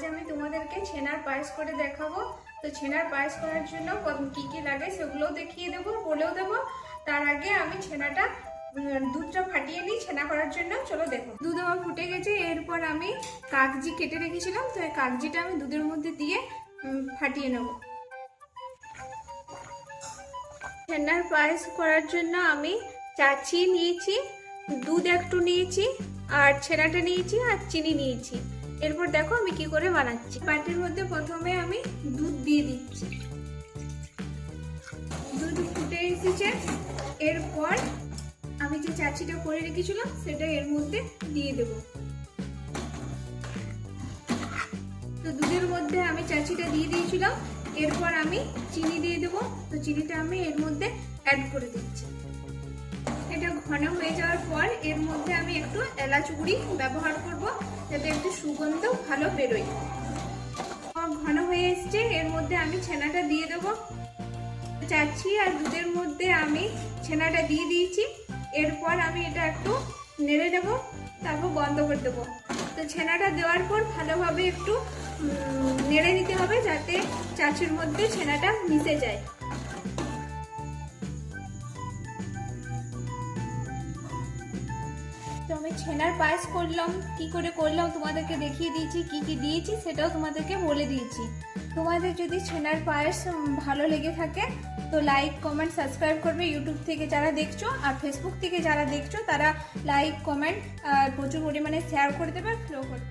আজ আমি তোমাদেরকে ছানার পায়েস করে দেখাবো। তো ছানার পায়েস করার জন্য কি কি লাগে সেগুলোও দেখিয়ে দেবো, বলেও দেবো। তার আগে আমি ছানাটা দুধটা ফাটিয়ে নিই ছানা করার জন্য। চলো দেখো, দুধ আমার ফুটে গেছে। এরপর আমি কাগজি কেটে রেখেছিলাম, তো এই কাগজিটা আমি দুধের মধ্যে দিয়ে ফাটিয়ে নেব। ছানার পায়েস করার জন্য আমি চাচি নিয়েছি, দুধ একটু নিয়েছি, আর ছানাটা নিয়েছি, আর চিনি নিয়েছি। এরপর দেখো আমি কি করে বানাচ্ছি। বাটির মধ্যে প্রথমে আমি দুধ দিয়ে দিচ্ছি। দুধ ফুটে এসেছে। এরপর আমি যে চাচিটা করে রেখেছিলাম সেটা এর মধ্যে দিয়ে দেব। তো দুধের মধ্যে আমি চাচিটা দিয়ে দিয়েছিলাম। এরপর আমি চিনি দিয়ে দেব। তো চিনিটা আমি এর মধ্যে অ্যাড করে দিচ্ছি। এটা ঘন হয়ে যাওয়ার পর এর মধ্যে আমি একটু এলাচ গুঁড়ি ব্যবহার করব, যাতে একটু সুগন্ধ ভালো বেরোয়। ঘন হয়ে এসছে। এর মধ্যে আমি ছানাটা দিয়ে দেব। চাচ্ছি আর দুধের মধ্যে আমি ছানাটা দিয়ে দিয়েছি। এরপর আমি এটা একটু নেড়ে দেব, তারপর বন্ধ করে দেবো। তো ছানাটা দেওয়ার পর ভালোভাবে একটু নেড়ে নিতে হবে, যাতে চাচির মধ্যে ছানাটা মিশে যায়। তো আমি ছানার পায়েস করলাম, কি করে করলাম তোমাদেরকে দেখিয়ে দিয়েছি। কি কি দিয়েছি সেটাও তোমাদেরকে বলে দিয়েছি। তোমাদের যদি ছানার পায়েস ভালো লেগে থাকে তো লাইক, কমেন্ট, সাবস্ক্রাইব করবে। ইউটিউব থেকে যারা দেখছো আর ফেসবুক থেকে যারা দেখছো তারা লাইক, কমেন্ট আর প্রচুর পরিমাণে শেয়ার করে দেবে, ফলো করবে।